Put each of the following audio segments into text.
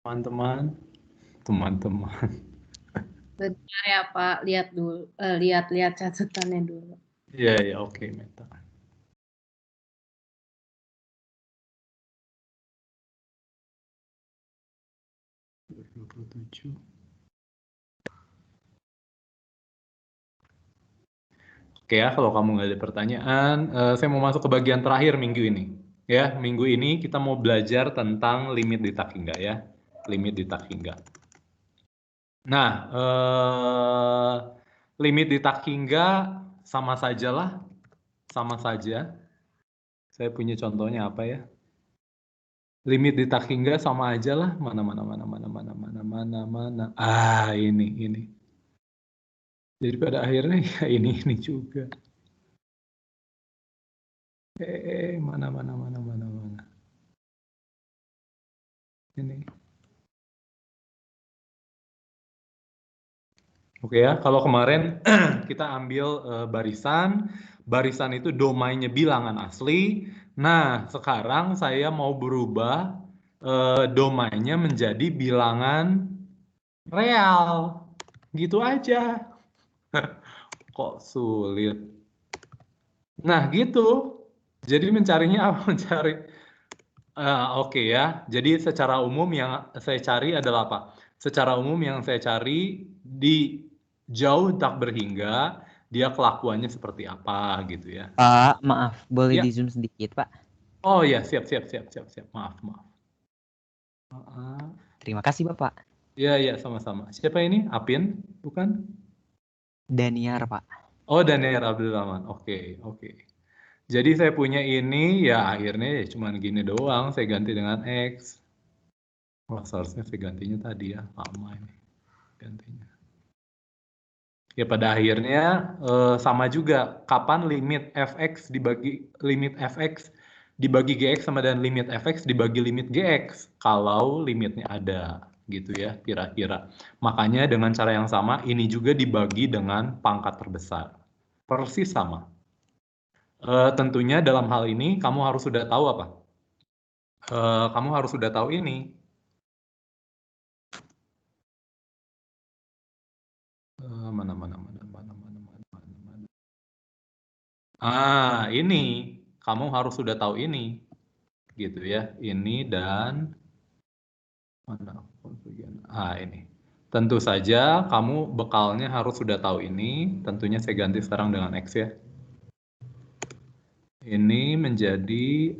Teman-teman, teman-teman. Bentar ya Pak, lihat dulu, lihat catatannya dulu. Iya, ya, oke, Meta. Oke ya, kalau kamu nggak ada pertanyaan, saya mau masuk ke bagian terakhir minggu ini. Ya, minggu ini kita mau belajar tentang limit di Takinga ya, limit di Takinga. Nah, limit di Takinga sama saja lah, sama saja. Saya punya contohnya apa ya? Limit di Takinga sama aja lah, mana. Ah, ini. Jadi pada akhirnya ya ini juga. Mana. Ini. Oke ya, kalau kemarin kita ambil barisan itu domainnya bilangan asli. Nah, sekarang saya mau berubah domainnya menjadi bilangan real. Gitu aja. Kok sulit? Nah, gitu. Jadi mencarinya apa? Mencari. Oke ya. Jadi secara umum yang saya cari adalah apa? Secara umum yang saya cari di jauh tak berhingga, dia kelakuannya seperti apa gitu ya. Pak, maaf, boleh Ya. di zoom sedikit, Pak? Oh ya, siap. Maaf. Terima kasih, Bapak. Ya, sama-sama. Siapa ini? Apin? Bukan? Daniar, Pak. Oh, Daniel Abdul Rahman. Oke. Jadi saya punya ini, ya akhirnya ya cuman gini doang, saya ganti dengan X. Wah, seharusnya saya gantinya tadi ya, lama ini gantinya. Ya pada akhirnya sama juga, kapan limit fx dibagi gx sama dan limit fx dibagi limit gx, kalau limitnya ada, gitu ya, kira-kira. Makanya dengan cara yang sama, ini juga dibagi dengan pangkat terbesar. Persis sama. Tentunya dalam hal ini, kamu harus sudah tahu apa? Kamu harus sudah tahu ini. Mana. Ini kamu harus sudah tahu ini, gitu ya. Ini dan mana? Ini. Tentu saja kamu bekalnya harus sudah tahu ini. Tentunya saya ganti sekarang dengan X ya. Ini menjadi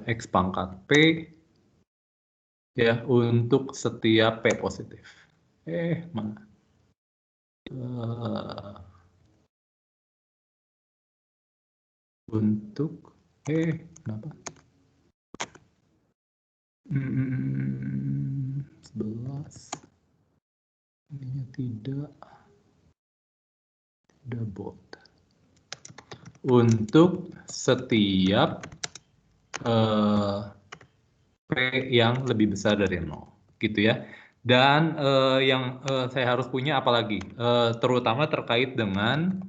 X pangkat P ya untuk setiap P positif. Mana? Untuk kenapa? 11 ininya tidak bold. Untuk setiap P yang lebih besar dari 0, gitu ya. Dan yang saya harus punya apa lagi? Terutama terkait dengan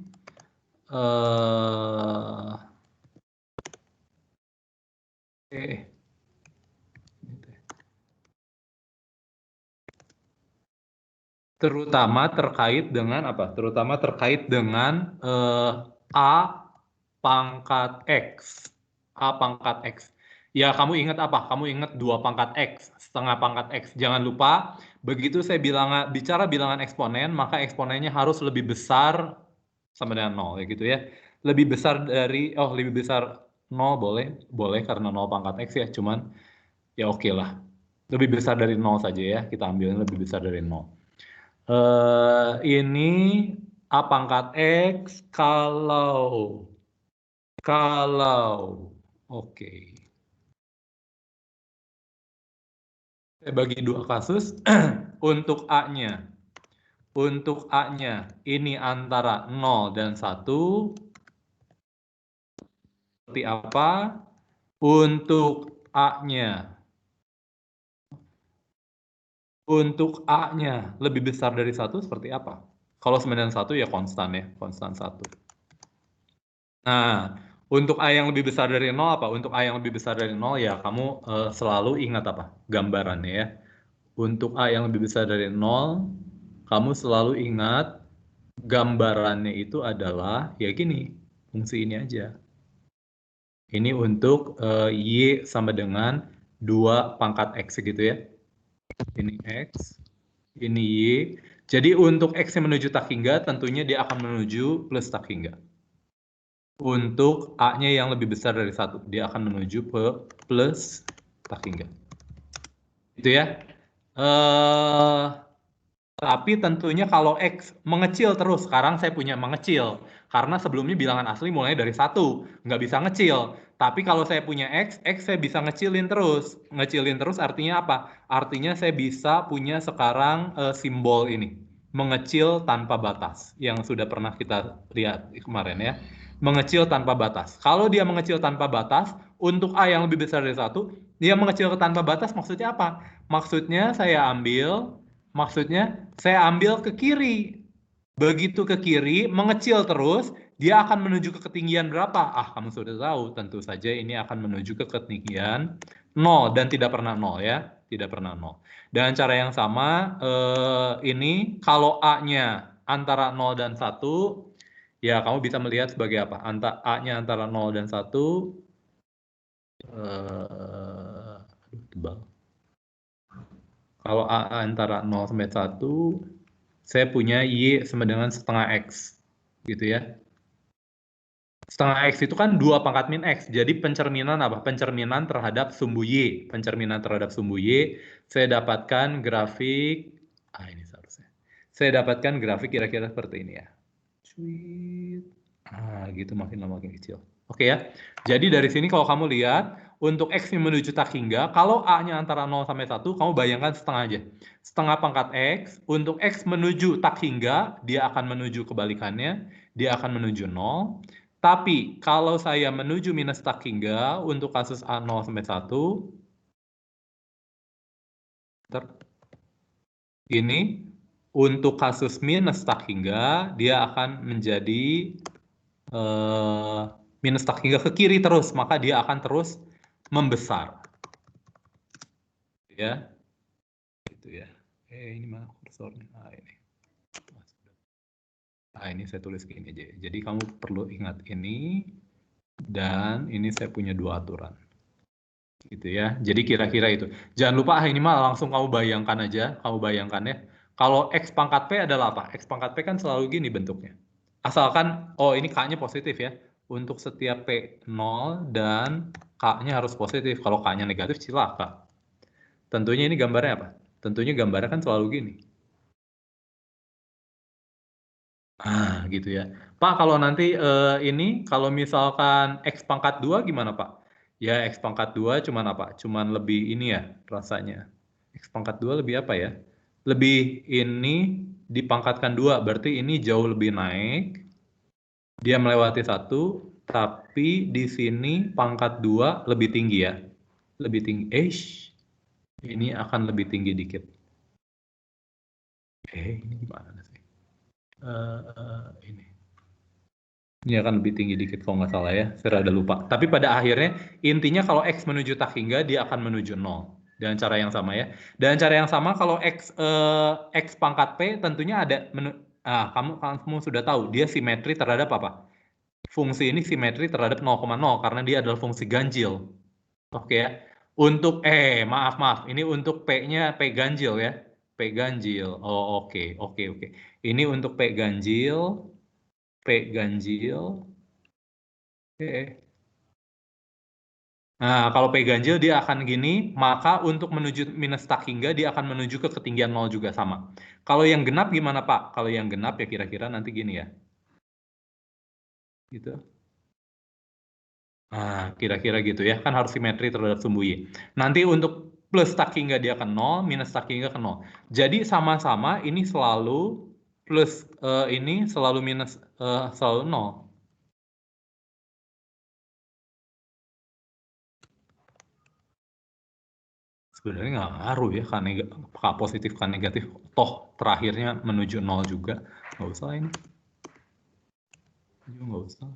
terutama terkait dengan apa? Terutama terkait dengan A pangkat X. A pangkat X. Ya, kamu ingat apa? Kamu ingat 2 pangkat X, setengah pangkat X. Jangan lupa, begitu saya bicara bilangan eksponen, maka eksponennya harus lebih besar sama dengan 0, ya gitu ya. Lebih besar lebih besar 0 boleh karena 0 pangkat X ya, cuman ya oke lah. Lebih besar dari 0 saja ya, kita ambilnya lebih besar dari 0. Ini A pangkat X kalau oke. Saya bagi 2 kasus. Untuk A-nya ini antara 0 dan 1. Seperti apa? Untuk A-nya lebih besar dari 1 seperti apa? Kalau 9 1 ya konstan ya, konstan 1. Nah, untuk A yang lebih besar dari 0 apa? Untuk A yang lebih besar dari 0 ya kamu selalu ingat apa? Gambarannya ya. untuk A yang lebih besar dari 0, kamu selalu ingat gambarannya itu adalah ya gini, fungsi ini aja. Ini untuk Y sama dengan 2 pangkat X gitu ya. Ini X, ini Y. Jadi untuk X yang menuju tak hingga, tentunya dia akan menuju plus tak hingga. Untuk A-nya yang lebih besar dari 1, dia akan menuju plus tak hingga. Itu ya. Tapi tentunya kalau X mengecil terus, sekarang saya punya mengecil. Karena sebelumnya bilangan asli mulai dari 1, nggak bisa ngecil. Tapi kalau saya punya X saya bisa ngecilin terus. Ngecilin terus artinya apa? Artinya saya bisa punya sekarang simbol ini. Mengecil tanpa batas. Yang sudah pernah kita lihat kemarin ya. Mengecil tanpa batas. Kalau dia mengecil tanpa batas, untuk A yang lebih besar dari 1, dia mengecil tanpa batas maksudnya apa? Maksudnya saya ambil ke kiri. Begitu ke kiri, mengecil terus, dia akan menuju ke ketinggian berapa? Kamu sudah tahu, tentu saja ini akan menuju ke ketinggian 0 dan tidak pernah 0 ya, tidak pernah 0. Dan cara yang sama, ini kalau A-nya antara 0 dan 1, ya kamu bisa melihat sebagai apa? A-nya antara 0 dan 1, tebal. Kalau A antara 0 sampai 1, saya punya Y sama dengan setengah X. Gitu ya. Setengah X itu kan 2 pangkat min X. Jadi pencerminan apa? Pencerminan terhadap sumbu Y. Pencerminan terhadap sumbu Y. Saya dapatkan grafik. Ini seharusnya. Saya dapatkan grafik kira-kira seperti ini ya. Gitu makin lama makin kecil. Oke ya. Jadi dari sini kalau kamu lihat, untuk X yang menuju tak hingga, kalau A-nya antara 0 sampai 1, kamu bayangkan setengah aja. Setengah pangkat X, untuk X menuju tak hingga, dia akan menuju kebalikannya, dia akan menuju 0. Tapi kalau saya menuju minus tak hingga, untuk kasus A 0 sampai 1, ini untuk kasus minus tak hingga, dia akan menjadi minus tak hingga ke kiri terus, maka dia akan terus membesar. Ya. Gitu ya. Ini mana kursornya? Ini. Ini saya tulis gini aja. Jadi kamu perlu ingat ini, dan ini saya punya 2 aturan. Gitu ya. Jadi kira-kira itu. Jangan lupa ini mah langsung kamu bayangkan aja, kamu bayangkan ya. Kalau X pangkat P adalah apa? X pangkat P kan selalu gini bentuknya. Asalkan, ini K-nya positif ya. Untuk setiap P 0 dan K-nya harus positif. Kalau K-nya negatif, cilaka. Tentunya ini gambarnya apa? Tentunya gambarnya kan selalu gini. Gitu ya. Pak, kalau nanti ini, kalau misalkan X pangkat 2 gimana Pak? Ya, X pangkat 2 cuman apa? Cuman lebih ini ya rasanya. X pangkat 2 lebih apa ya? Lebih ini dipangkatkan 2, berarti ini jauh lebih naik. Dia melewati 1, tapi di sini pangkat 2 lebih tinggi ya. Lebih tinggi. Ini akan lebih tinggi dikit. Ini gimana sih? Ini akan lebih tinggi dikit kalau nggak salah ya, saya rada lupa. Tapi pada akhirnya, intinya kalau X menuju tak hingga, dia akan menuju 0. Dengan cara yang sama ya. Dan cara yang sama kalau X pangkat P, tentunya ada, kamu sudah tahu, dia simetri terhadap apa? Fungsi ini simetri terhadap 0,0, karena dia adalah fungsi ganjil. Oke ya. Untuk, maaf, ini untuk P-nya P ganjil ya. P ganjil, oke. Ini untuk P ganjil, Nah, kalau P ganjil dia akan gini, maka untuk menuju minus tak hingga dia akan menuju ke ketinggian 0 juga sama. Kalau yang genap gimana Pak? Kalau yang genap ya kira-kira nanti gini ya. Gitu. Kira-kira gitu ya. Kan harus simetri terhadap sumbu Y. Nanti untuk plus tak hingga dia ke 0, minus tak hingga ke 0. Jadi sama-sama ini selalu plus ini selalu minus selalu 0. Sebenarnya nggak ngaruh ya, kan positif kan negatif, toh terakhirnya menuju 0 juga. Nggak usah ini. Nggak usah.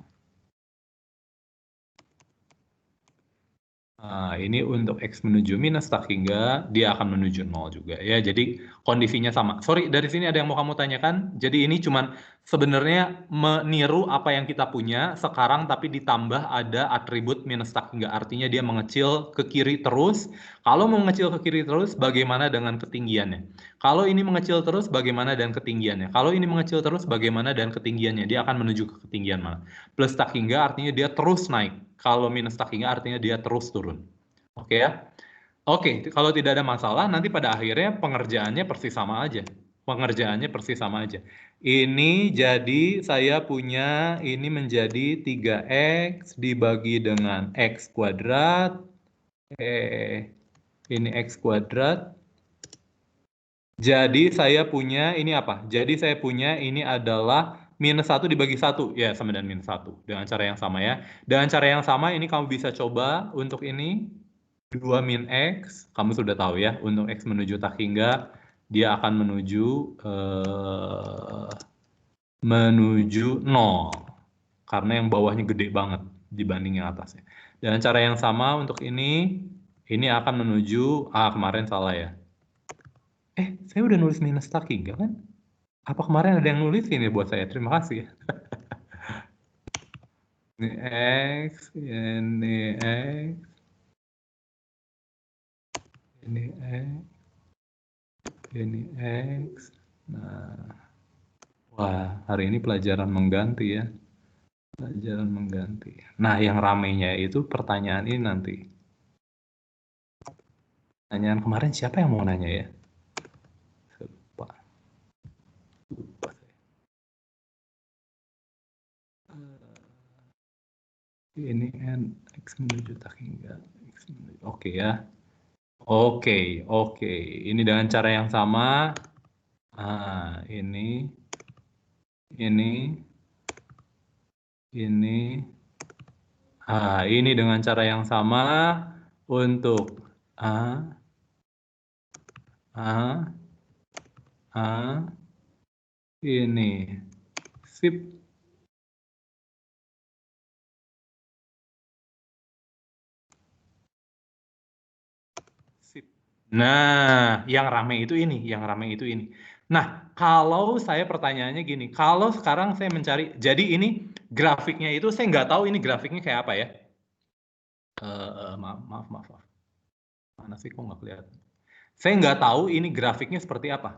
Ini untuk X menuju minus tak hingga dia akan menuju 0 juga ya. Jadi kondisinya sama. Sorry, dari sini ada yang mau kamu tanyakan? Jadi ini cuman sebenarnya meniru apa yang kita punya sekarang tapi ditambah ada atribut minus tak hingga. Artinya dia mengecil ke kiri terus. Kalau mengecil ke kiri terus, bagaimana dengan ketinggiannya? Kalau ini mengecil terus, bagaimana dengan ketinggiannya? Kalau ini mengecil terus, bagaimana dengan ketinggiannya? Dia akan menuju ke ketinggian mana? Plus tak hingga artinya dia terus naik. Kalau minus tak hingga artinya dia terus turun. Oke ya? Oke, kalau tidak ada masalah, nanti pada akhirnya pengerjaannya persis sama aja. Pengerjaannya persis sama aja. Ini jadi saya punya, ini menjadi 3X dibagi dengan X kuadrat. Ini X kuadrat. Jadi saya punya, ini apa? Jadi saya punya ini adalah minus 1 dibagi 1. Ya, sama dengan minus 1. Dengan cara yang sama ya. Dengan cara yang sama, ini kamu bisa coba untuk ini. 2 min X, kamu sudah tahu ya. Untuk X menuju tak hingga, dia akan menuju 0. Karena yang bawahnya gede banget dibanding yang atasnya. Dengan cara yang sama untuk ini akan menuju, kemarin salah ya. Saya udah nulis minus tak hingga kan? Apa kemarin ada yang nulis ini buat saya? Terima kasih. Ini X, ini X, ini X, ini X. Nah, wah, hari ini pelajaran mengganti ya. Pelajaran mengganti. Nah, yang ramainya itu pertanyaan ini nanti. Pertanyaan kemarin siapa yang mau nanya ya? Lupa saya. Ini N X menuju tak hingga X menuju. Oke ya. Oke. Ini dengan cara yang sama. Ini. Ini dengan cara yang sama untuk ini. Sip. Nah, yang ramai itu ini, Nah, kalau saya pertanyaannya gini, kalau sekarang saya mencari, jadi ini grafiknya itu saya nggak tahu ini grafiknya kayak apa ya. Maaf. Mana sih kok nggak kelihatan? Saya nggak tahu ini grafiknya seperti apa.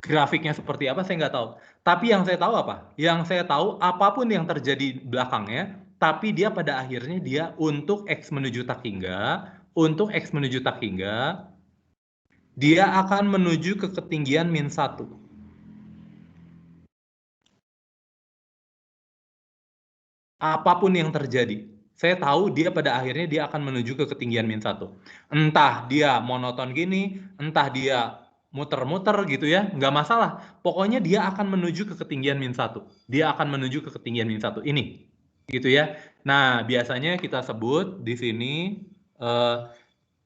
Grafiknya seperti apa saya nggak tahu. Tapi yang saya tahu apa? Yang saya tahu apapun yang terjadi belakangnya, tapi dia pada akhirnya dia untuk X menuju tak hingga, dia akan menuju ke ketinggian min 1. Apapun yang terjadi. Saya tahu dia pada akhirnya dia akan menuju ke ketinggian min 1. Entah dia monoton gini, entah dia muter-muter gitu ya, nggak masalah. Pokoknya dia akan menuju ke ketinggian min 1. Dia akan menuju ke ketinggian min 1. Ini. Gitu ya. Nah, biasanya kita sebut di sini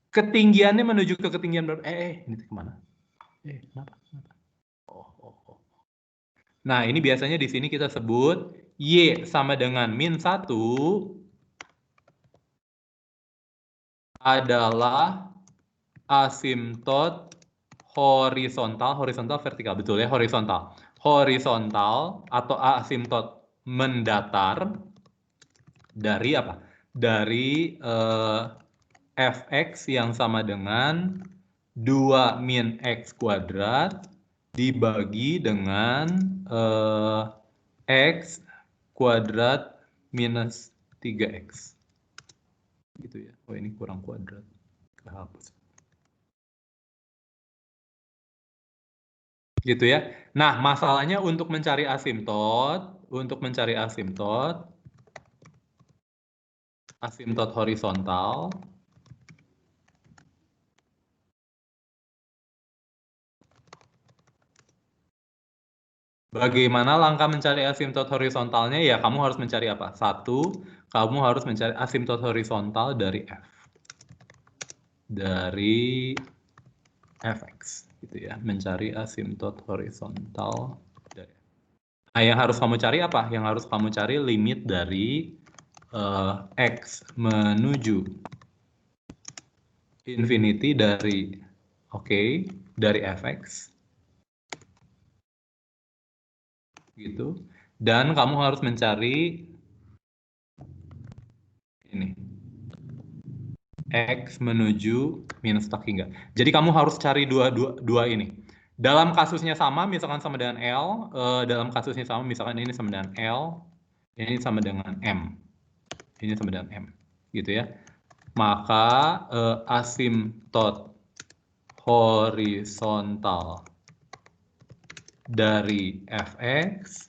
ketinggiannya menuju ke ketinggian berapa? Ini kemana? Kenapa? Nah, ini biasanya di sini kita sebut Y sama dengan min 1 adalah asimtot horizontal vertikal, betul ya, horizontal atau asimtot mendatar dari apa? Dari fx yang sama dengan 2 min x kuadrat dibagi dengan x kuadrat minus 3x. Gitu ya. Oh, ini kurang kuadrat. Kehapus. Gitu ya. Nah, masalahnya untuk mencari asimtot horizontal, bagaimana langkah mencari asimtot horizontalnya? Ya, kamu harus mencari apa? Satu, kamu harus mencari asimtot horizontal dari F. Dari Fx, gitu ya. Mencari asimtot horizontal dari F. Nah, yang harus kamu cari apa? Yang harus kamu cari limit dari X menuju infinity dari dari fx gitu, dan kamu harus mencari ini X menuju minus tak hingga. Jadi kamu harus cari dua ini. Dalam kasusnya sama, misalkan sama dengan L. Dalam kasusnya sama, misalkan ini sama dengan L. Ini sama dengan M. Ini sama dengan M. Gitu ya. Maka asimtot horizontal dari fx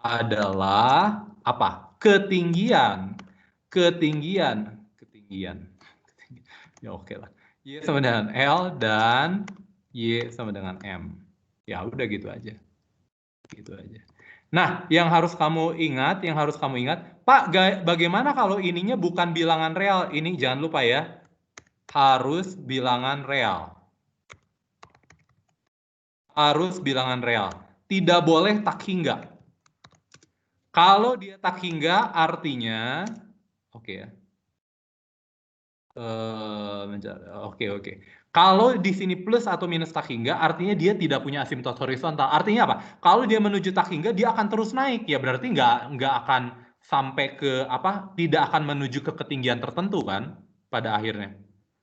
adalah apa? Ketinggian. Ya oke lah. Y sama dengan L dan Y sama dengan M. Ya udah gitu aja. Gitu aja. Nah, yang harus kamu ingat, Pak, bagaimana kalau ininya bukan bilangan real? Ini jangan lupa ya. Harus bilangan real. Harus bilangan real. Tidak boleh tak hingga. Kalau dia tak hingga artinya ya. Oke. Kalau di sini plus atau minus tak hingga, artinya dia tidak punya asimtot horizontal. Artinya apa? Kalau dia menuju tak hingga, dia akan terus naik. Ya berarti nggak akan sampai ke apa? Tidak akan menuju ke ketinggian tertentu kan? Pada akhirnya.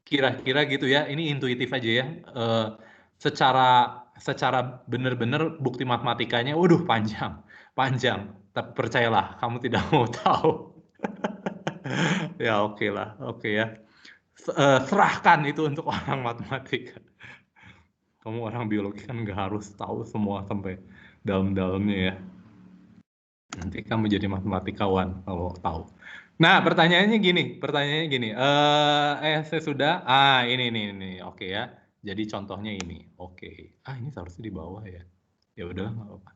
Kira-kira gitu ya. Ini intuitif aja ya. Secara benar-benar bukti matematikanya, waduh panjang. Tapi percayalah, kamu tidak mau tahu. Ya oke lah, oke ya. Serahkan itu untuk orang matematika. Kamu orang biologi kan nggak harus tahu semua sampai dalam-dalamnya ya. Nanti kamu jadi matematikawan kalau tahu. Nah, pertanyaannya gini. Saya sudah. Ini. Oke ya. Jadi contohnya ini. Oke. Ini seharusnya di bawah ya. Ya udah, nggak apa-apa.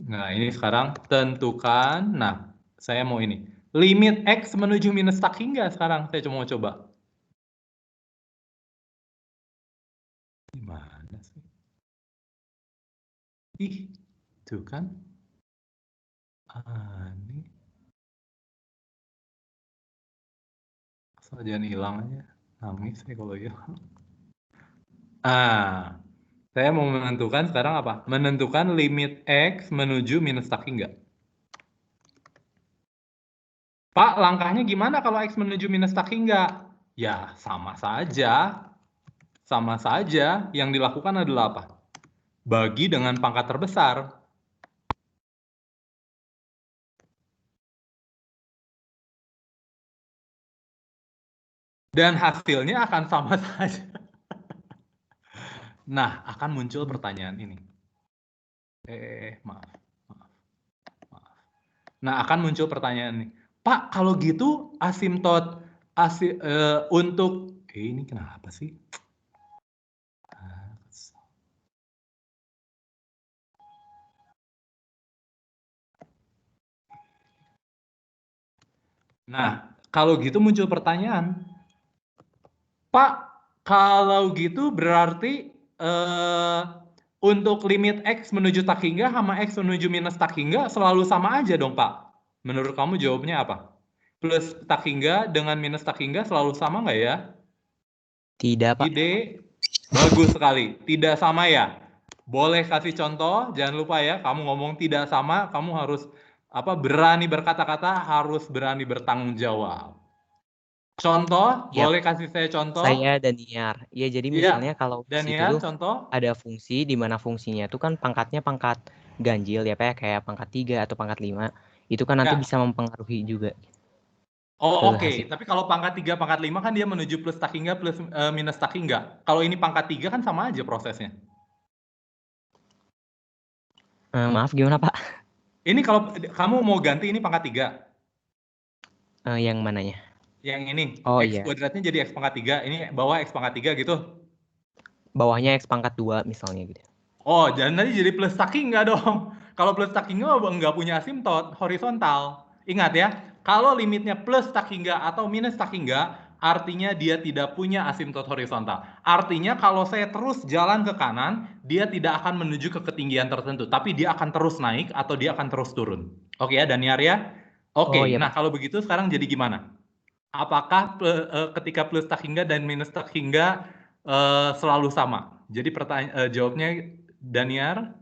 Nah, ini sekarang tentukan. Nah, saya mau ini. Limit X menuju minus tak hingga sekarang. Saya cuma mau coba. Gimana sih? Ih, tuh kan. Ini. Asal jangan hilang aja. Nangis saya kalau hilang. Saya mau menentukan sekarang apa? Menentukan limit X menuju minus tak hingga. Pak, langkahnya gimana kalau X menuju minus tak hingga? Ya, sama saja. Sama saja. Yang dilakukan adalah apa? Bagi dengan pangkat terbesar. Dan hasilnya akan sama saja. Nah, akan muncul pertanyaan ini. Maaf. Nah, akan muncul pertanyaan ini. Pak, kalau gitu asimtot untuk ini kenapa sih? Nah, kalau gitu muncul pertanyaan. Pak, kalau gitu berarti untuk limit X menuju tak hingga sama X menuju minus tak hingga selalu sama aja dong, Pak. Menurut kamu jawabnya apa? Plus tak hingga dengan minus tak hingga selalu sama nggak ya? Tidak, Pak. Ide bagus sekali. Tidak sama ya? Boleh kasih contoh, jangan lupa ya, kamu ngomong tidak sama, kamu harus berani berkata-kata, harus berani bertanggung jawab. Contoh, Yap. boleh kasih saya contoh? Saya Daniar. Ya, jadi misalnya kalau di situ Daniar, tuh contoh? ada fungsi di mana fungsinya itu kan pangkatnya pangkat ganjil ya, Pak, ya, kayak pangkat 3 atau pangkat 5. Itu kan nanti Ya. bisa mempengaruhi juga. Oh, oke. hasil. Tapi kalau pangkat 3, pangkat 5 kan dia menuju plus tak hingga plus minus tak hingga. Kalau ini pangkat 3 kan sama aja prosesnya. Maaf, gimana, Pak? Ini kalau kamu mau ganti ini pangkat 3. Yang mananya? Yang ini. Oh, X iya. kuadratnya jadi X pangkat 3. Ini bawah X pangkat 3 gitu. Bawahnya X pangkat 2 misalnya gitu. Oh, nanti jadi plus tak hingga dong. Kalau plus tak hingga nggak punya asimtot horizontal. Ingat ya, kalau limitnya plus tak hingga atau minus tak hingga, artinya dia tidak punya asimtot horizontal. Artinya kalau saya terus jalan ke kanan, dia tidak akan menuju ke ketinggian tertentu, tapi dia akan terus naik atau dia akan terus turun. Oke ya, Daniar ya. Oke, Oh iya nah Pak. kalau begitu sekarang jadi gimana? Apakah ketika plus tak hingga dan minus tak hingga selalu sama? Jadi jawabnya Daniar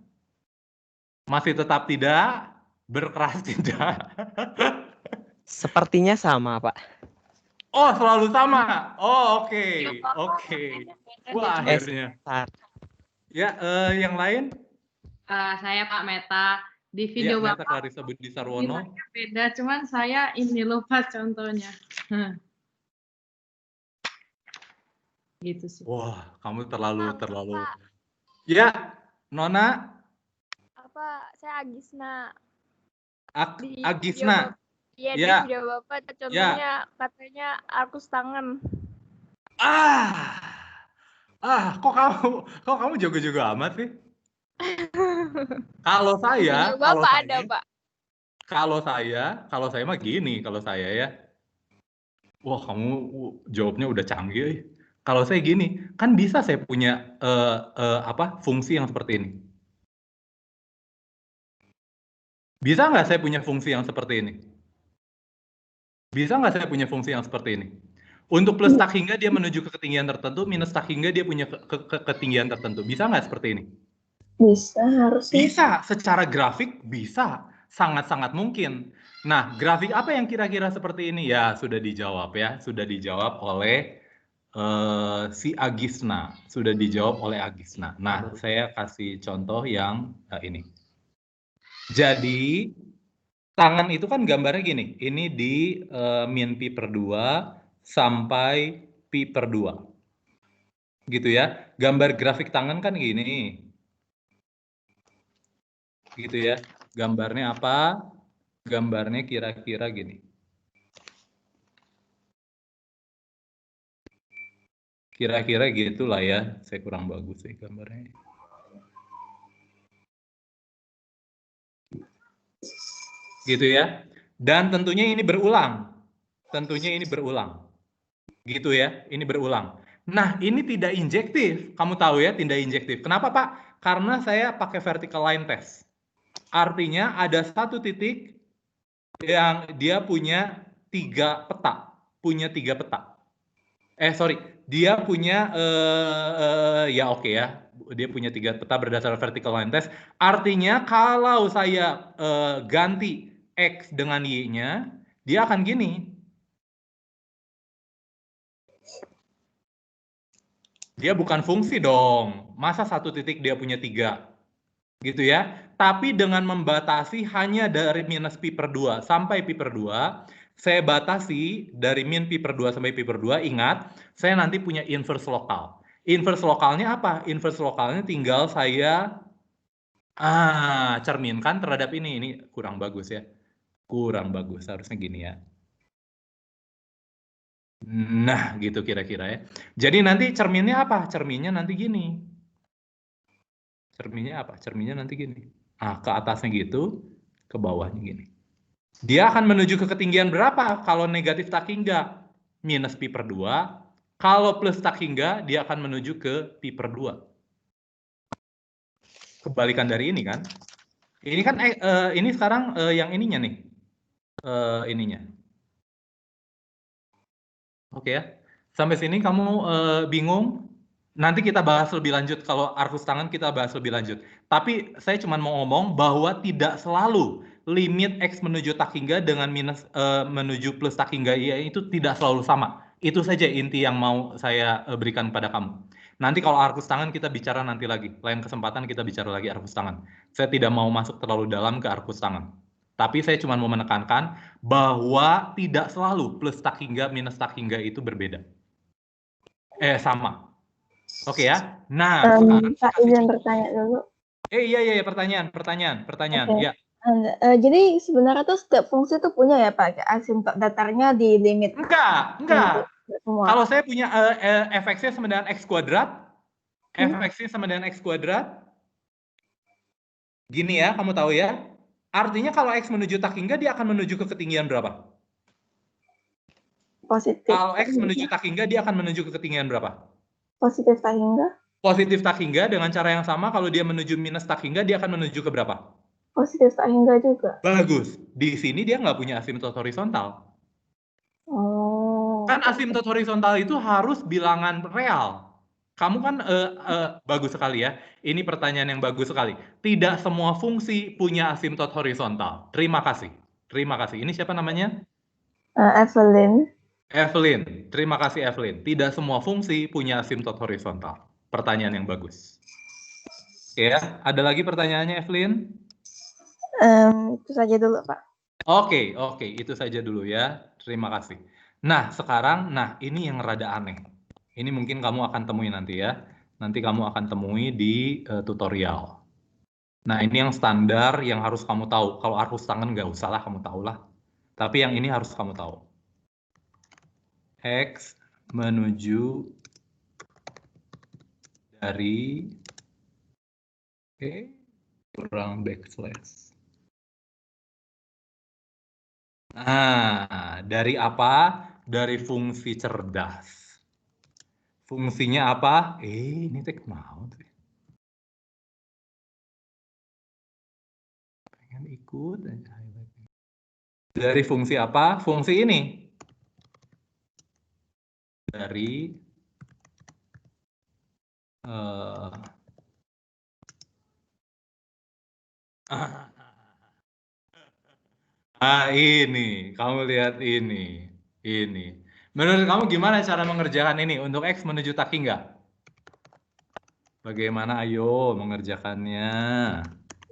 masih tetap tidak, berkeras tidak. Sepertinya sama Pak. Oh, selalu sama. Oh, oke. Iya, Pak. Oke. Beda Wah, cuma akhirnya. Ya, yang lain? saya Pak Meta di Iya, video Meta Bapak Clarissa Budi Sarwono. bilangnya beda, cuman saya ini lupa contohnya. Gitu sih. Wah, kamu terlalu. Pak. Ya, Nona, Saya Agisna. Di Agisna. Iya, Ya. di video Bapak ada contohnya katanya arkus tangan. Kok kamu jago-jago amat sih? Kalau saya, Video Bapak ada, Pak. kalau saya mah gini, kalau saya ya. Wah, kamu jawabnya udah canggih. Kalau saya gini, kan bisa saya punya fungsi yang seperti ini. Bisa nggak saya punya fungsi yang seperti ini? Bisa nggak saya punya fungsi yang seperti ini? Untuk plus tak hingga dia menuju ke ketinggian tertentu, minus tak hingga dia punya ketinggian tertentu. Bisa nggak seperti ini? Bisa, harusnya. Bisa, secara grafik bisa. Sangat-sangat mungkin. Nah, grafik apa yang kira-kira seperti ini? Ya, sudah dijawab ya. Sudah dijawab oleh si Agisna. Sudah dijawab oleh Agisna. Nah, saya kasih contoh yang ini. Jadi, tangan itu kan gambarnya gini. Ini di min pi per 2 sampai pi per 2. Gitu ya. Gambar grafik tangan kan gini. Gitu ya. Gambarnya apa? Gambarnya kira-kira gini. Kira-kira gitulah ya. Saya kurang bagus sih gambarnya. Gitu ya. Dan tentunya ini berulang. Tentunya ini berulang. Gitu ya. Ini berulang. Nah, ini tidak injektif. Kamu tahu ya, tidak injektif. Kenapa, Pak? Karena saya pakai vertical line test. Artinya ada satu titik yang dia punya 3 peta. Punya 3 peta. Dia punya dia punya 3 peta berdasarkan vertical line test. Artinya kalau saya ganti X dengan Y-nya, dia akan gini. Dia bukan fungsi dong. Masa satu titik dia punya 3? Gitu ya. Tapi dengan membatasi hanya dari minus pi per 2 sampai pi per 2, saya batasi dari min pi per 2 sampai pi per 2, ingat, saya nanti punya inverse lokal. Inverse lokalnya apa? Inverse lokalnya tinggal saya cerminkan terhadap ini. Ini kurang bagus ya. Kurang bagus, harusnya gini ya. Nah, gitu kira-kira ya. Jadi nanti cerminnya apa? Cerminnya nanti gini. Cerminnya apa? Cerminnya nanti gini. Ke atasnya gitu, ke bawahnya gini. Dia akan menuju ke ketinggian berapa? Kalau negatif tak hingga, minus pi per 2. Kalau plus tak hingga, dia akan menuju ke pi per 2. Kebalikan dari ini kan. Ini kan, ini sekarang yang ininya nih. Ininya. Oke ya. Sampai sini kamu bingung? Nanti kita bahas lebih lanjut. Kalau arkus tangan kita bahas lebih lanjut. Tapi saya cuma mau ngomong bahwa tidak selalu limit X menuju tak hingga dengan minus menuju plus tak hingga Y itu tidak selalu sama. Itu saja inti yang mau saya berikan pada kamu. Nanti kalau arkus tangan kita bicara nanti lagi. Lain kesempatan kita bicara lagi arkus tangan. Saya tidak mau masuk terlalu dalam ke arkus tangan. Tapi saya cuma mau menekankan bahwa tidak selalu plus tak hingga minus tak hingga itu berbeda. Sama. Oke ya. Nah, sekarang Pak izin bertanya dulu. Iya, pertanyaan. Okay. Ya. Jadi sebenarnya tuh setiap fungsi tuh punya ya Pak, asymptot datarnya di limit. Enggak. Kalau saya punya fx-nya sama dengan x kuadrat, fx-nya sama dengan x kuadrat, gini ya, kamu tahu ya. Artinya kalau x menuju tak hingga, dia akan menuju ke ketinggian berapa? Positif. Kalau x menuju tak hingga, dia akan menuju ke ketinggian berapa? Positif tak hingga. Positif tak hingga dengan cara yang sama, kalau dia menuju minus tak hingga, dia akan menuju ke berapa? Positif tak hingga juga. Bagus. Di sini dia nggak punya asimtot horizontal. Oh. Kan asimtot horizontal itu harus bilangan real. Kamu kan bagus sekali ya. Ini pertanyaan yang bagus sekali. Tidak semua fungsi punya asimtot horizontal. Terima kasih. Terima kasih. Ini siapa namanya? Evelyn. Evelyn. Terima kasih Evelyn. Tidak semua fungsi punya asimtot horizontal. Pertanyaan yang bagus. Ya, ada lagi pertanyaannya Evelyn? Itu saja dulu, Pak. Oke, itu saja dulu ya. Terima kasih. Nah, sekarang, ini yang rada aneh. Ini mungkin kamu akan temui nanti ya. Nanti kamu akan temui di tutorial. Nah, ini yang standar yang harus kamu tahu. Kalau arus tangan nggak usah lah, kamu tahu lah. Tapi yang ini harus kamu tahu. X menuju dari kurang backslash. Nah, dari apa? Dari fungsi cerdas. Fungsinya apa? Ini tek mau tuh. Pengen ikut aja. Dari fungsi apa? Fungsi ini. Dari ini, kamu lihat ini. Menurut kamu gimana cara mengerjakan ini untuk X menuju taki nggak? Bagaimana ayo mengerjakannya?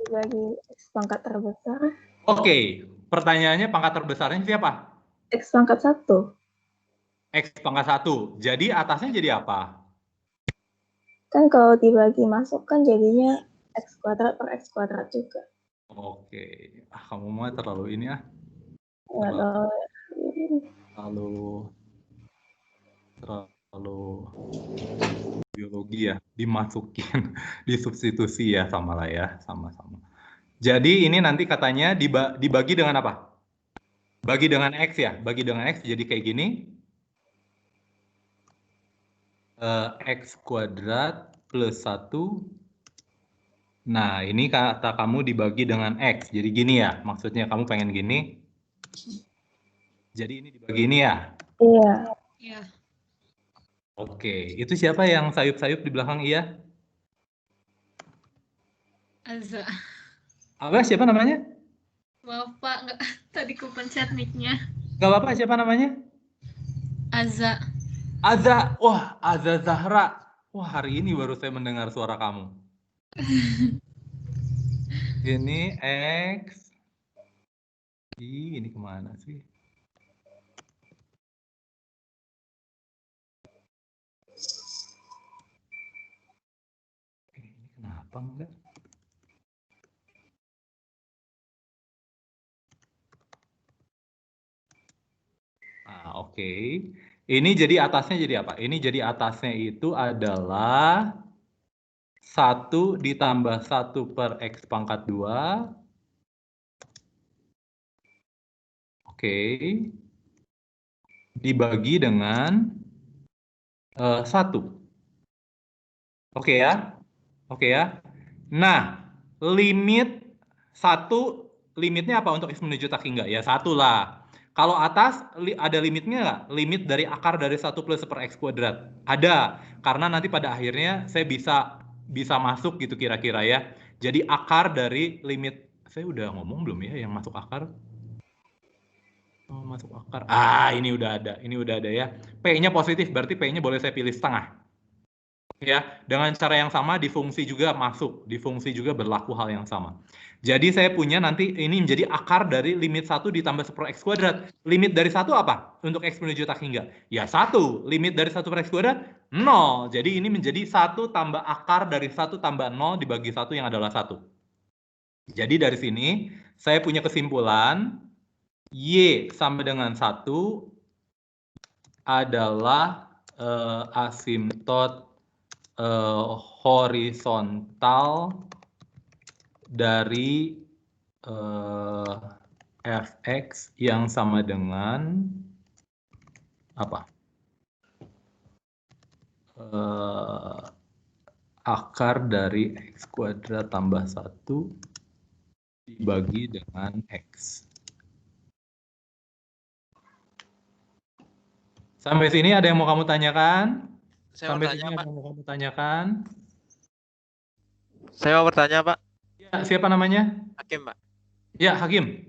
Bagi X pangkat terbesar. Oke, pertanyaannya pangkat terbesarnya siapa? X pangkat 1. X pangkat 1. Jadi atasnya jadi apa? Kan kalau dibagi masuk kan jadinya X kuadrat per X kuadrat juga. Oke. Kamu mah terlalu ini ah. Terlalu biologi ya, dimasukin, disubstitusi ya, sama lah ya, sama-sama. Jadi ini nanti katanya dibagi dengan apa? Bagi dengan X ya, bagi dengan X jadi kayak gini. X kuadrat plus 1. Nah, ini kata kamu dibagi dengan X, jadi gini ya, maksudnya kamu pengen gini. Jadi ini dibagi ini ya? Iya. Iya. Oke, itu siapa yang sayup-sayup di belakang iya? Azza. Apa, siapa namanya? Maaf Pak, nggak, tadi ku pencet mic-nya. Gak apa-apa, siapa namanya? Azza. Azza, wah Azza Zahra. Wah, hari ini baru saya mendengar suara kamu. Ini X. Ini kemana sih? Ini kenapa enggak? Oke. Ini jadi atasnya jadi apa? Ini jadi atasnya itu adalah 1 ditambah 1 per X pangkat 2. Oke. Dibagi dengan 1. Oke ya? Oke ya? Nah, limit 1, limitnya apa untuk X menuju taki enggak? Ya 1 lah. Kalau atas ada limitnya nggak? Limit dari akar dari 1 plus per X kuadrat. Ada, karena nanti pada akhirnya saya bisa masuk gitu kira-kira ya. Jadi akar dari limit, saya udah ngomong belum ya yang masuk akar? Oh, masuk akar. Ini udah ada ya. P-nya positif, berarti P-nya boleh saya pilih setengah. Ya, dengan cara yang sama di fungsi juga masuk, di fungsi juga berlaku hal yang sama. Jadi saya punya nanti ini menjadi akar dari limit 1 ditambah 1 per X kuadrat. Limit dari 1 apa? Untuk X menuju tak hingga. Ya 1. Limit dari 1 per X kuadrat 0. Jadi ini menjadi 1 tambah akar dari 1 tambah 0 dibagi 1 yang adalah 1. Jadi dari sini saya punya kesimpulan Y sama dengan 1 adalah asimtot horizontal dari fx yang sama dengan apa? Akar dari x kuadrat tambah 1 dibagi dengan X. Sampai sini ada yang mau kamu tanyakan? Saya mau Sampai bertanya, sini ada Pak. yang mau kamu tanyakan? Saya mau bertanya, Pak. Ya, siapa namanya? Hakim, Pak. Ya, Hakim.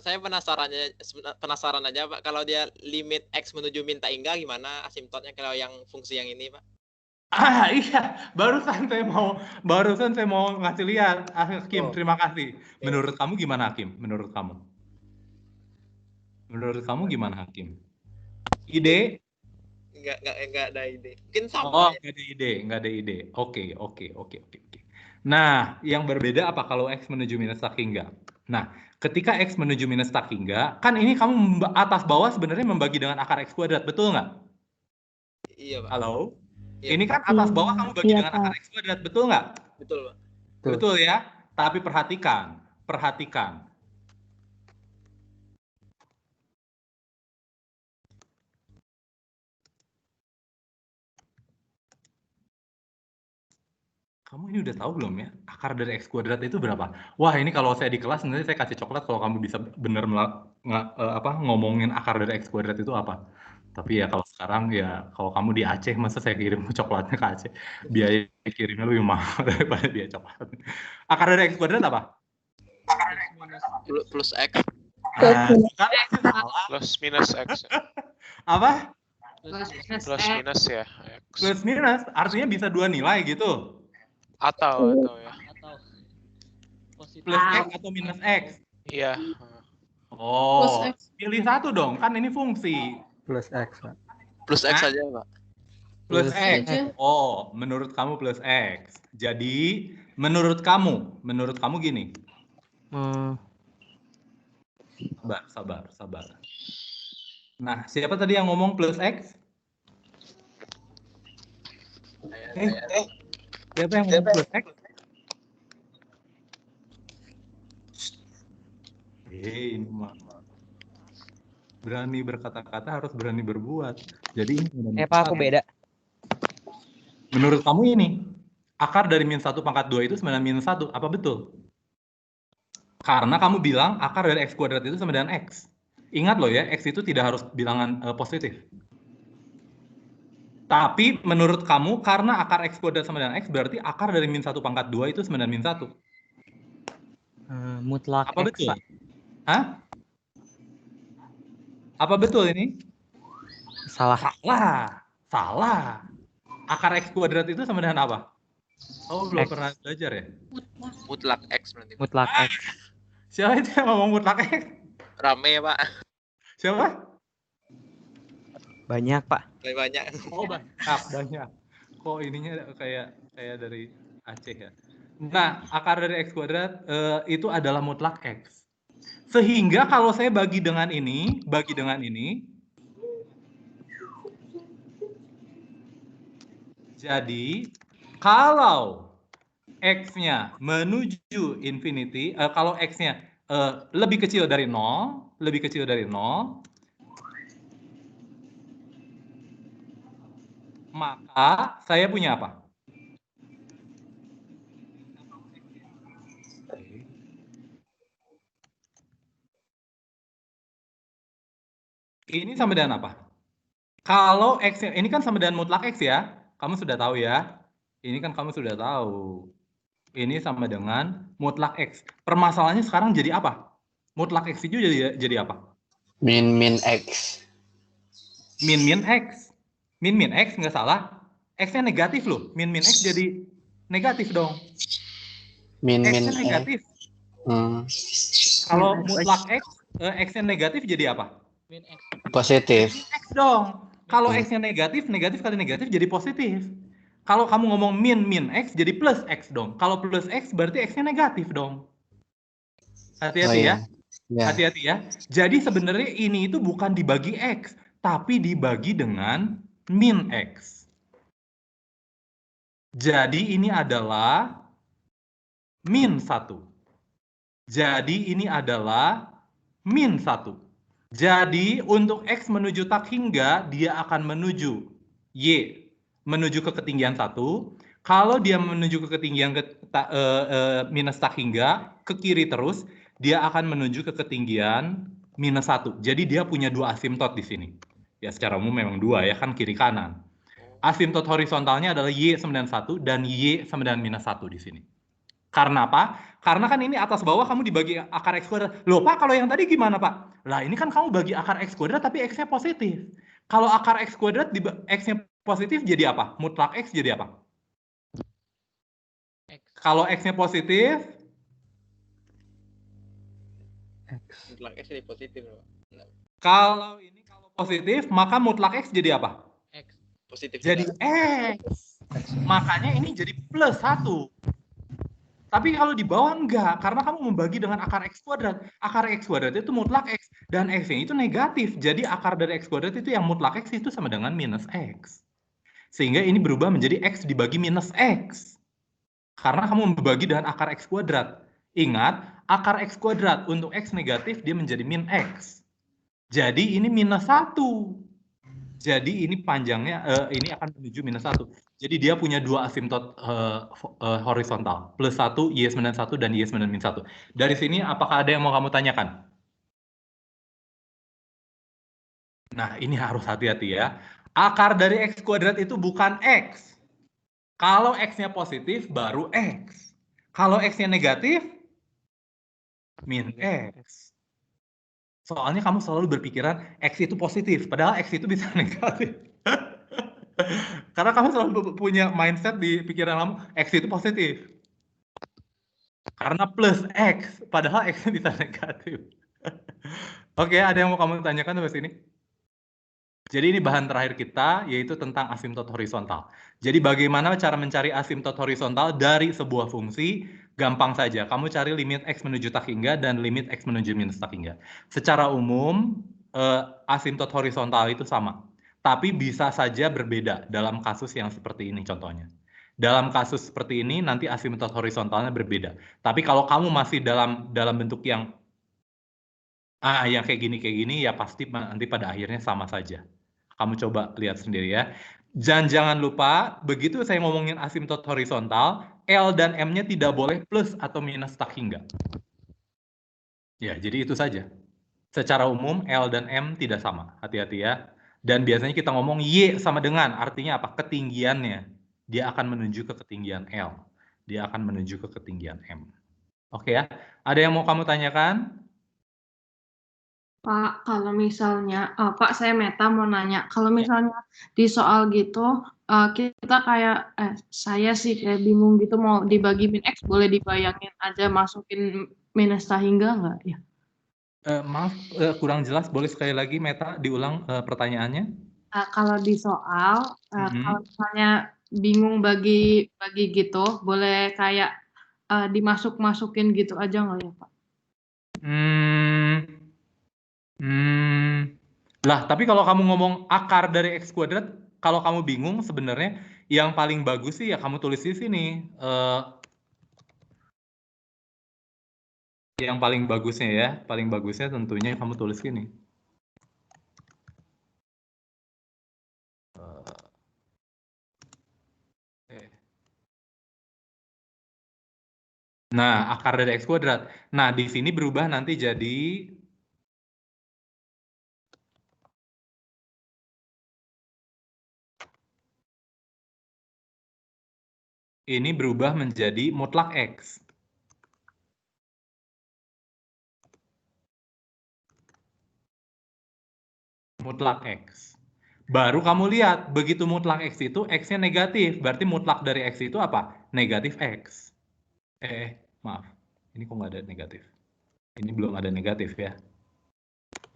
Saya penasaran aja, Pak. Kalau dia limit X menuju min tak hingga, gimana asimptotnya kalau yang fungsi yang ini, Pak? Iya, barusan saya mau ngasih lihat. Hakim, terima kasih. Menurut kamu gimana, Hakim? Menurut kamu gimana, Hakim? Ide? Enggak ada ide. Mungkin sama. Oh, nggak ada ide. Oke. Nah, yang berbeda apa kalau X menuju minus tak hingga? Nah, ketika X menuju minus tak hingga, kan ini kamu atas bawah sebenarnya membagi dengan akar X kuadrat, betul nggak? Iya, Pak. Halo? Iya. Ini kan atas bawah kamu bagi Iya, dengan Pak. akar X kuadrat, betul nggak? Betul, Pak. Betul ya? Tapi perhatikan. Kamu ini udah tahu belum ya? Akar dari X kuadrat itu berapa? Wah, ini kalau saya di kelas nanti saya kasih coklat kalau kamu bisa benar ngomongin akar dari X kuadrat itu apa. Tapi ya kalau sekarang ya kalau kamu di Aceh masa saya kirim coklatnya ke Aceh. Biaya kirimnya lebih mahal daripada biaya coklat. Akar dari X kuadrat apa? Plus X. Nah, salah. Plus minus X. Apa? Plus minus ya. X. Plus minus artinya bisa dua nilai gitu. Atau ya. Plus X atau minus X. Iya. Oh, Plus X. pilih satu dong, kan ini fungsi. Plus X, Pak. Plus X Hah? aja, Pak. Plus Plus X. aja. Oh, menurut kamu plus X. Jadi, menurut kamu gini. Sabar. Nah, siapa tadi yang ngomong plus X? Siapa yang ngomong plus X? Ini mah. Berani berkata-kata harus berani berbuat. Jadi ini Pak, aku beda. Menurut kamu ini, akar dari min 1 pangkat 2 itu sama dengan min 1, apa betul? Karena kamu bilang akar dari X kuadrat itu sama dengan X. Ingat loh ya, X itu tidak harus bilangan positif. Tapi menurut kamu, karena akar X kuadrat sama dengan X, berarti akar dari min 1 pangkat 2 itu sama dengan min 1. Mutlak Apa X, betul? Pak. Hah? Apa betul ini? Salah. Akar X kuadrat itu sama dengan apa? Oh, belum X. pernah belajar ya? Mutlak X berarti. Mutlak X. Siapa itu yang ngomong mutlak X? Rame, Pak. Siapa? Banyak, Pak. Lebih banyak. Oh, banyak. Kok ininya kayak dari Aceh ya? Nah, akar dari X kuadrat itu adalah mutlak X. Sehingga kalau saya bagi dengan ini, jadi kalau X-nya menuju infinity, kalau X-nya lebih kecil dari 0, maka saya punya apa? Ini sama dengan apa? Kalau X, ini kan sama dengan mutlak X ya. Kamu sudah tahu ya. Ini kan kamu sudah tahu. Ini sama dengan mutlak X. Permasalahannya sekarang jadi apa? Mutlak X itu jadi apa? Min X. Min X. Min X nggak salah. X-nya negatif loh. Min X jadi negatif dong. Min X-nya negatif. Kalau mutlak X, X-nya negatif jadi apa? Positif. X dong. Kalau X-nya negatif kali negatif jadi positif. Kalau kamu ngomong min X jadi plus X dong. Kalau plus X berarti X-nya negatif dong. Hati-hati ya. Hati-hati ya. Jadi sebenarnya ini itu bukan dibagi X, tapi dibagi dengan min X. Jadi ini adalah min 1. Jadi ini adalah min 1. Jadi untuk X menuju tak hingga, dia akan menuju Y, menuju ke ketinggian 1. Kalau dia menuju ke ketinggian minus tak hingga, ke kiri terus, dia akan menuju ke ketinggian minus 1. Jadi dia punya dua asimtot di sini. Ya secara umum memang dua ya, kan kiri kanan. Asimtot horizontalnya adalah Y91 dan Y9-1 di sini. Karena apa? Karena kan ini atas bawah kamu dibagi akar X kuadrat. Loh Pak, kalau yang tadi gimana Pak? Lah ini kan kamu bagi akar X kuadrat tapi X-nya positif. Kalau akar X kuadrat X-nya positif jadi apa? Mutlak X jadi apa? Kalau X-nya positif, Mutlak X jadi positif. kalau positif, maka mutlak X jadi apa? X. Positif. Jadi X. Makanya ini jadi plus 1. Tapi kalau di bawah enggak, karena kamu membagi dengan akar X kuadrat. Akar X kuadrat itu mutlak X, dan X-nya itu negatif. Jadi akar dari X kuadrat itu yang mutlak X itu sama dengan minus X. Sehingga ini berubah menjadi X dibagi minus X. Karena kamu membagi dengan akar X kuadrat. Ingat, akar X kuadrat untuk X negatif dia menjadi min X. Jadi ini minus 1. Jadi ini panjangnya, ini akan menuju minus 1. Jadi dia punya dua asimtot horizontal, plus 1, Y91 dan Y9-1. Dari sini apakah ada yang mau kamu tanyakan? Nah ini harus hati-hati ya. Akar dari X kuadrat itu bukan X. Kalau X-nya positif baru X. Kalau X-nya negatif, min X. Soalnya kamu selalu berpikiran X itu positif, padahal X itu bisa negatif. Karena kamu selalu punya mindset di pikiran kamu, X itu positif. Karena plus X, padahal X bisa negatif. Oke, ada yang mau kamu tanyakan sampai sini? Jadi ini bahan terakhir kita, yaitu tentang asimtot horizontal. Jadi bagaimana cara mencari asimtot horizontal dari sebuah fungsi? Gampang saja, kamu cari limit X menuju tak hingga dan limit X menuju minus tak hingga. Secara umum, asimtot horizontal itu sama. Tapi bisa saja berbeda dalam kasus yang seperti ini contohnya. Dalam kasus seperti ini, nanti asimtot horizontalnya berbeda. Tapi kalau kamu masih dalam bentuk yang yang kayak gini, ya pasti nanti pada akhirnya sama saja. Kamu coba lihat sendiri ya. Dan jangan lupa, begitu saya ngomongin asimtot horizontal, L dan M-nya tidak boleh plus atau minus tak hingga. Ya, jadi itu saja. Secara umum, L dan M tidak sama. Hati-hati ya. Dan biasanya kita ngomong Y sama dengan, artinya apa? Ketinggiannya. Dia akan menuju ke ketinggian L. Dia akan menuju ke ketinggian M. Oke ya. Ada yang mau kamu tanyakan? Pak, kalau misalnya, Pak saya Meta mau nanya, kalau misalnya di soal gitu, kita kayak, saya sih kayak bingung gitu mau dibagi min X, boleh dibayangin aja masukin minus tak hingga nggak ya? Maaf, kurang jelas. Boleh sekali lagi Meta diulang pertanyaannya? Kalau di soal, kalau misalnya bingung bagi gitu, boleh kayak dimasuk-masukin gitu aja nggak ya Pak? Lah, tapi kalau kamu ngomong akar dari X kuadrat, kalau kamu bingung sebenarnya yang paling bagus sih ya kamu tulis di sini. Yang paling bagusnya ya, paling bagusnya tentunya kamu tulis sini. Nah, akar dari X kuadrat. Nah, di sini berubah nanti jadi ini berubah menjadi mutlak X. Mutlak X. Baru kamu lihat, begitu mutlak X itu, X-nya negatif. Berarti mutlak dari X itu apa? Negatif X. Maaf. Ini kok nggak ada negatif? Ini belum ada negatif ya.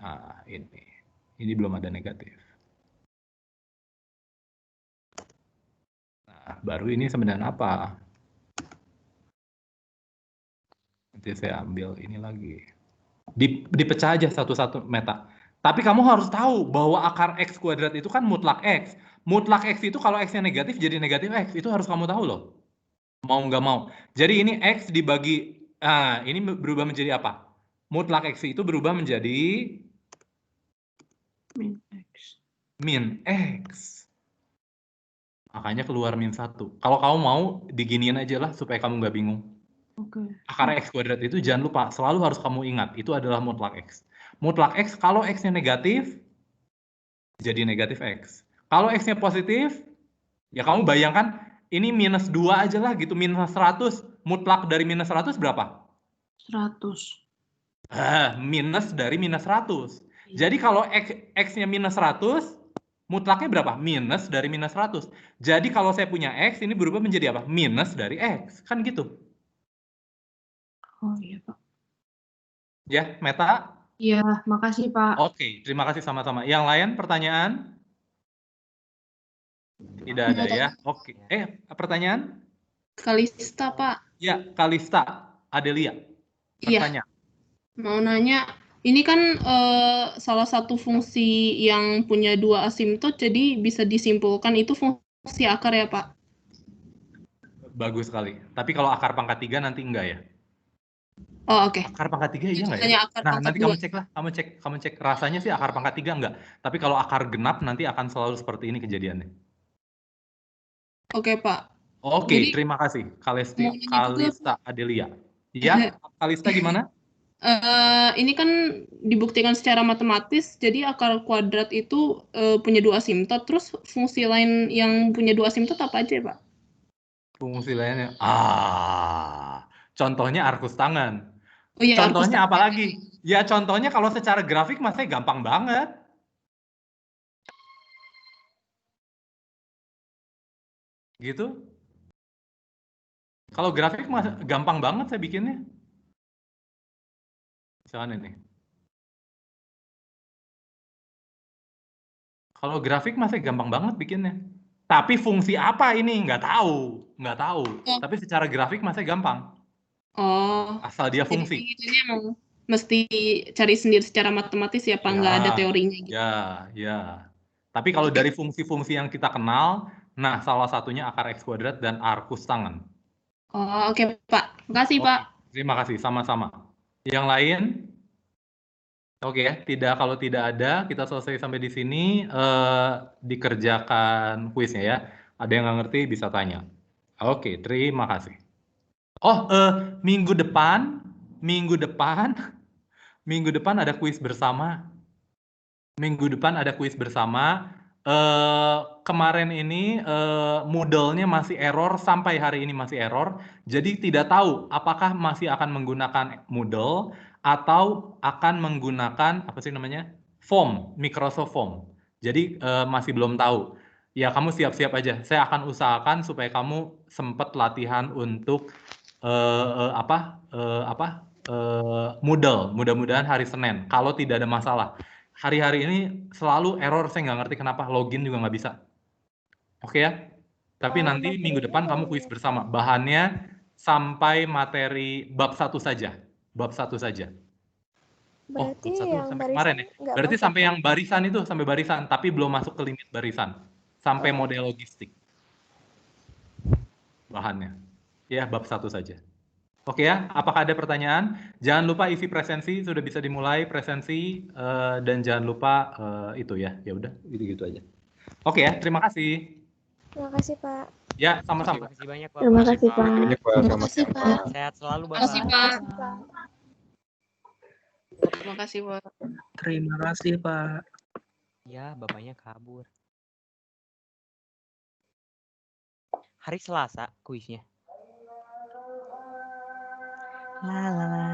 Nah, ini. Ini belum ada negatif. Nah, baru ini sebenarnya apa? Nanti saya ambil ini lagi. Dipecah aja satu-satu Meta. Tapi kamu harus tahu bahwa akar X kuadrat itu kan mutlak X. Mutlak X itu kalau X-nya negatif jadi negatif X. Itu harus kamu tahu loh. Mau nggak mau. Jadi ini X dibagi, ini berubah menjadi apa? Mutlak X itu berubah menjadi Min X. min X. Makanya keluar -1. Kalau kamu mau, diginiin aja lah supaya kamu nggak bingung. Oke. Akar X kuadrat itu jangan lupa, selalu harus kamu ingat, itu adalah mutlak X. Mutlak X, kalau X-nya negatif, jadi negatif X. Kalau X-nya positif, ya kamu bayangkan, ini -2 aja lah gitu, -100. Mutlak dari -100 berapa? 100. Minus dari -100. Jadi kalau X-nya -100, mutlaknya berapa? Minus dari -100. Jadi kalau saya punya X, ini berubah menjadi apa? Minus dari X. Kan gitu. Oh iya, Pak. Ya, Meta? Iya, makasih, Pak. Oke, terima kasih sama-sama. Yang lain pertanyaan? Tidak ada ya. Oke. Pertanyaan? Kalista, Pak. Ya, Kalista, Adelia. Iya. Bertanya. Mau nanya, ini kan salah satu fungsi yang punya 2 asimtot, jadi bisa disimpulkan itu fungsi akar ya, Pak? Bagus sekali. Tapi kalau akar pangkat 3 nanti enggak ya? Oh, oke. Akar pangkat 3 iya nggak ya? Hanya akar Nah, pangkat nanti 2. kamu cek lah. Kamu cek. Rasanya sih akar pangkat 3 enggak. Tapi kalau akar genap nanti akan selalu seperti ini kejadiannya. Oke, Pak. Oke, Jadi, terima kasih. mau nanya juga, Kalista Adelia. Ya, Kalista gimana? Ini kan dibuktikan secara matematis, jadi akar kuadrat itu punya 2 asimtot, terus fungsi lain yang punya 2 asimtot apa aja, Pak? Fungsi lainnya. Contohnya arkus tangan. Oh iya, arkus Contohnya tangan. apa lagi? Ya contohnya kalau secara grafik masih gampang banget. Gitu. Kalau grafik masih gampang banget saya bikinnya. Misalkan ini. Kalau grafik masih gampang banget bikinnya. Tapi fungsi apa ini? Nggak tahu. Oh. Tapi secara grafik masih gampang. Oh. Asal dia fungsi. Jadi ini emang mesti cari sendiri secara matematis ya, Pak, nggak ada teorinya gitu. Ya. Tapi kalau dari fungsi-fungsi yang kita kenal, nah salah satunya akar X kuadrat dan arkus tangan. Oh, oke, Pak. Makasih, Pak. Terima kasih, sama-sama. Yang lain? Oke ya, kalau tidak ada, kita selesai sampai di sini. Dikerjakan kuisnya ya. Ada yang nggak ngerti bisa tanya. Oke, terima kasih. Oh, minggu depan ada kuis bersama. Kemarin ini Moodle-nya masih error, sampai hari ini masih error. Jadi tidak tahu apakah masih akan menggunakan Moodle atau akan menggunakan apa sih namanya? Form, Microsoft Form. Jadi masih belum tahu. Ya kamu siap-siap aja. Saya akan usahakan supaya kamu sempat latihan untuk Moodle. Mudah-mudahan hari Senin. Kalau tidak ada masalah. Hari-hari ini selalu error, saya nggak ngerti kenapa, login juga nggak bisa. Oke ya? Tapi nanti minggu depan kamu kuis bersama. Bahannya sampai materi bab 1 saja. Berarti bab 1 yang sampai barisan kemarin ya? nggak Berarti masuk, sampai Pak? yang barisan itu, sampai barisan. Tapi belum masuk ke limit barisan. Sampai model logistik. Bahannya. Ya, bab 1 saja. Oke ya, apakah ada pertanyaan? Jangan lupa isi presensi, sudah bisa dimulai presensi, dan jangan lupa itu ya. Ya udah, gitu-gitu aja. Oke ya, terima kasih. Terima kasih, Pak. Ya, sama-sama. Terima kasih banyak, Pak. Terima kasih, Pak. Terima kasih, Pak. Sehat selalu, Bapak. Terima kasih, Pak. Terima kasih, Pak. Terima kasih, Pak. Ya, Bapaknya kabur. Hari Selasa kuisnya. La la la.